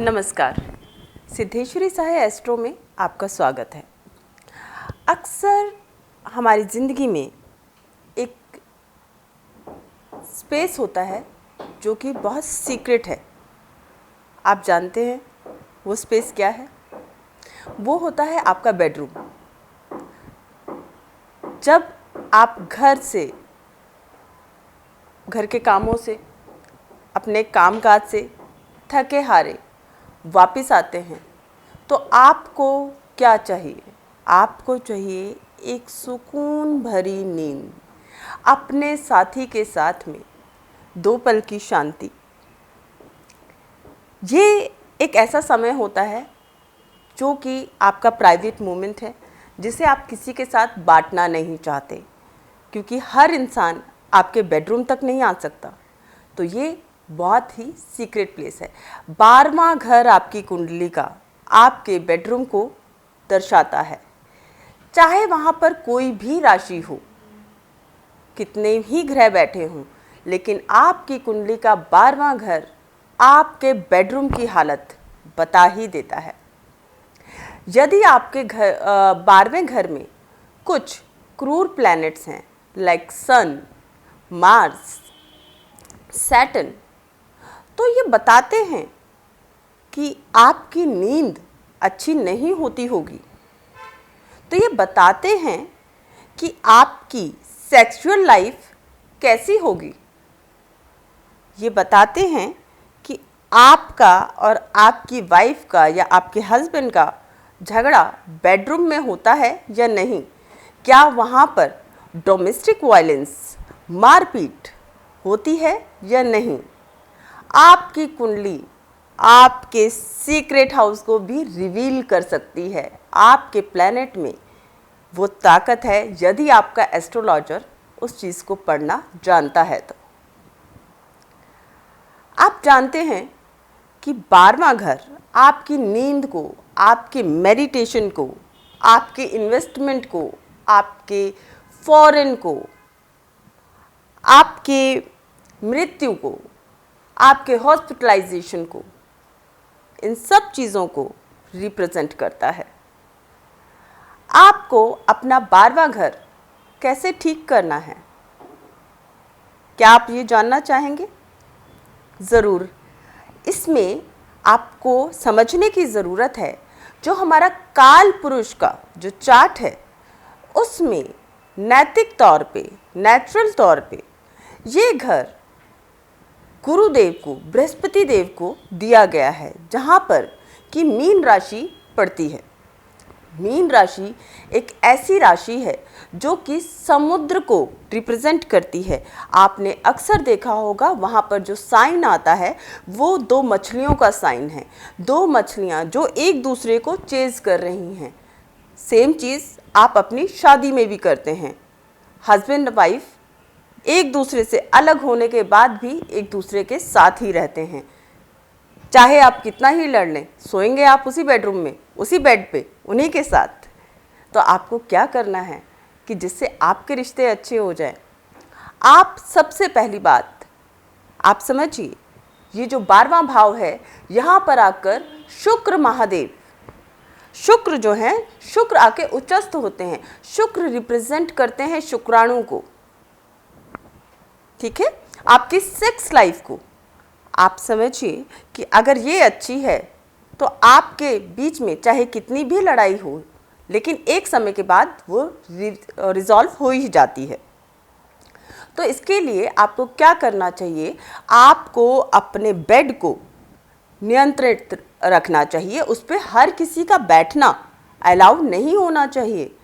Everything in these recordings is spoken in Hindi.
नमस्कार, सिद्धेश्वरी सहाय एस्ट्रो में आपका स्वागत है। अक्सर हमारी ज़िंदगी में एक स्पेस होता है जो कि बहुत सीक्रेट है। आप जानते हैं वो स्पेस क्या है? वो होता है आपका बेडरूम। जब आप घर के कामों से, अपने कामकाज से थके हारे वापस आते हैं तो आपको क्या चाहिए? आपको चाहिए एक सुकून भरी नींद, अपने साथी के साथ में 2 पल की शांति। ये एक ऐसा समय होता है जो कि आपका प्राइवेट मोमेंट है, जिसे आप किसी के साथ बांटना नहीं चाहते, क्योंकि हर इंसान आपके बेडरूम तक नहीं आ सकता। तो ये बहुत ही सीक्रेट प्लेस है। 12वां घर आपकी कुंडली का आपके बेडरूम को दर्शाता है। चाहे वहाँ पर कोई भी राशि हो, कितने ही ग्रह बैठे हों, लेकिन आपकी कुंडली का 12वां घर आपके बेडरूम की हालत बता ही देता है। यदि आपके 12वें घर में कुछ क्रूर प्लैनेट्स हैं, लाइक सन, मार्स, सैटर्न, तो ये बताते हैं कि आपकी नींद अच्छी नहीं होती होगी। तो ये बताते हैं कि आपकी सेक्सुअल लाइफ कैसी होगी। ये बताते हैं कि आपका और आपकी वाइफ का या आपके हस्बैंड का झगड़ा बेडरूम में होता है या नहीं। क्या वहाँ पर डोमेस्टिक वायलेंस, मारपीट होती है या नहीं। आपकी कुंडली आपके सीक्रेट हाउस को भी रिवील कर सकती है। आपके प्लैनेट में वो ताकत है, यदि आपका एस्ट्रोलॉजर उस चीज़ को पढ़ना जानता है। तो आप जानते हैं कि 12वां घर आपकी नींद को, आपके मेडिटेशन को, आपके इन्वेस्टमेंट को, आपके फॉरेन को, आपके मृत्यु को, आपके हॉस्पिटलाइजेशन को, इन सब चीज़ों को रिप्रेजेंट करता है। आपको अपना 12वां घर कैसे ठीक करना है, क्या आप ये जानना चाहेंगे? ज़रूर। इसमें आपको समझने की ज़रूरत है, जो हमारा काल पुरुष का जो चार्ट है, उसमें नैतिक तौर पे, नेचुरल तौर पे ये घर गुरुदेव को, बृहस्पति देव को दिया गया है, जहाँ पर कि मीन राशि पड़ती है। मीन राशि एक ऐसी राशि है जो कि समुद्र को रिप्रेजेंट करती है। आपने अक्सर देखा होगा वहाँ पर जो साइन आता है वो 2 मछलियों का साइन है। 2 मछलियाँ जो एक दूसरे को चेज कर रही हैं। सेम चीज़ आप अपनी शादी में भी करते हैं। हस्बैंड वाइफ एक दूसरे से अलग होने के बाद भी एक दूसरे के साथ ही रहते हैं। चाहे आप कितना ही लड़ लें, सोएंगे आप उसी बेडरूम में, उसी बेड पे, उन्हीं के साथ। तो आपको क्या करना है कि जिससे आपके रिश्ते अच्छे हो जाएं। आप सबसे पहली बात आप समझिए, ये जो 12वां भाव है, यहाँ पर आकर शुक्र महादेव, शुक्र जो हैं, शुक्र आके उच्चस्थ होते हैं। शुक्र रिप्रेजेंट करते हैं शुक्राणु को, ठीक है, आपकी सेक्स लाइफ को। आप समझिए कि अगर ये अच्छी है तो आपके बीच में चाहे कितनी भी लड़ाई हो, लेकिन एक समय के बाद वो रिजॉल्व हो ही जाती है। तो इसके लिए आपको क्या करना चाहिए? आपको अपने बेड को नियंत्रित रखना चाहिए। उस पर हर किसी का बैठना अलाउ नहीं होना चाहिए।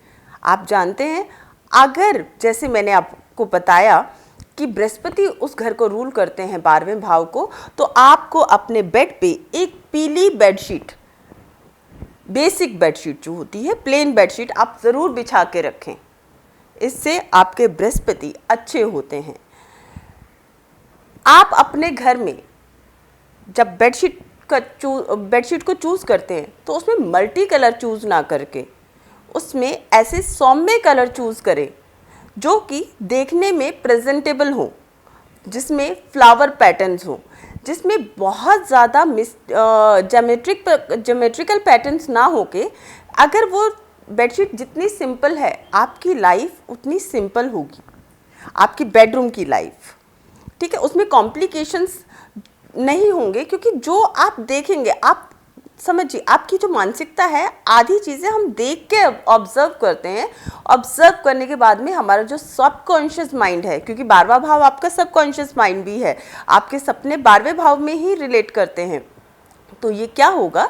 आप जानते हैं, अगर जैसे मैंने आपको बताया कि बृहस्पति उस घर को रूल करते हैं 12वें भाव को, तो आपको अपने बेड पे एक पीली बेडशीट, बेसिक बेडशीट जो होती है, प्लेन बेडशीट, आप ज़रूर बिछा के रखें। इससे आपके बृहस्पति अच्छे होते हैं। आप अपने घर में जब बेडशीट को चूज़ करते हैं तो उसमें मल्टी कलर चूज़ ना करके उसमें ऐसे सौम्य कलर चूज़ करें जो कि देखने में प्रेजेंटेबल हो, जिसमें फ्लावर पैटर्न्स हो, जिसमें बहुत ज़्यादा ज्योमेट्रिकल पैटर्न्स ना होके, अगर वो बेडशीट जितनी सिंपल है आपकी लाइफ उतनी सिंपल होगी, आपकी बेडरूम की लाइफ, ठीक है। उसमें कॉम्प्लिकेशंस नहीं होंगे, क्योंकि जो आप देखेंगे, आप समझिए आपकी जो मानसिकता है, आधी चीज़ें हम देख के ऑब्जर्व करते हैं। ऑब्जर्व करने के बाद में हमारा जो सबकॉन्शियस माइंड है, क्योंकि 12वां भाव आपका सबकॉन्शियस माइंड भी है, आपके सपने 12वें भाव में ही रिलेट करते हैं। तो ये क्या होगा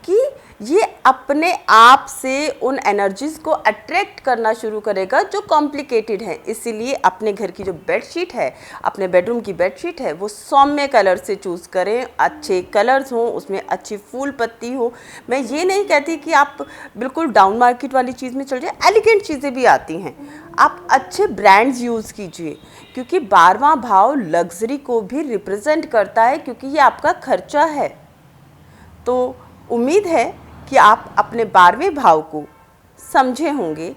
कि ये अपने आप से उन एनर्जीज़ को अट्रैक्ट करना शुरू करेगा जो कॉम्प्लिकेटेड है। इसीलिए अपने घर की जो बेडशीट है, अपने बेडरूम की बेडशीट है, वो सौम्य कलर से चूज़ करें, अच्छे कलर्स हों, उसमें अच्छी फूल पत्ती हो। मैं ये नहीं कहती कि आप बिल्कुल डाउन मार्केट वाली चीज़ में चल जाए, एलिगेंट चीज़ें भी आती हैं। आप अच्छे ब्रांड्स यूज़ कीजिए, क्योंकि 12वां भाव लग्जरी को भी रिप्रेजेंट करता है, क्योंकि ये आपका खर्चा है। तो उम्मीद है कि आप अपने 12वें भाव को समझे होंगे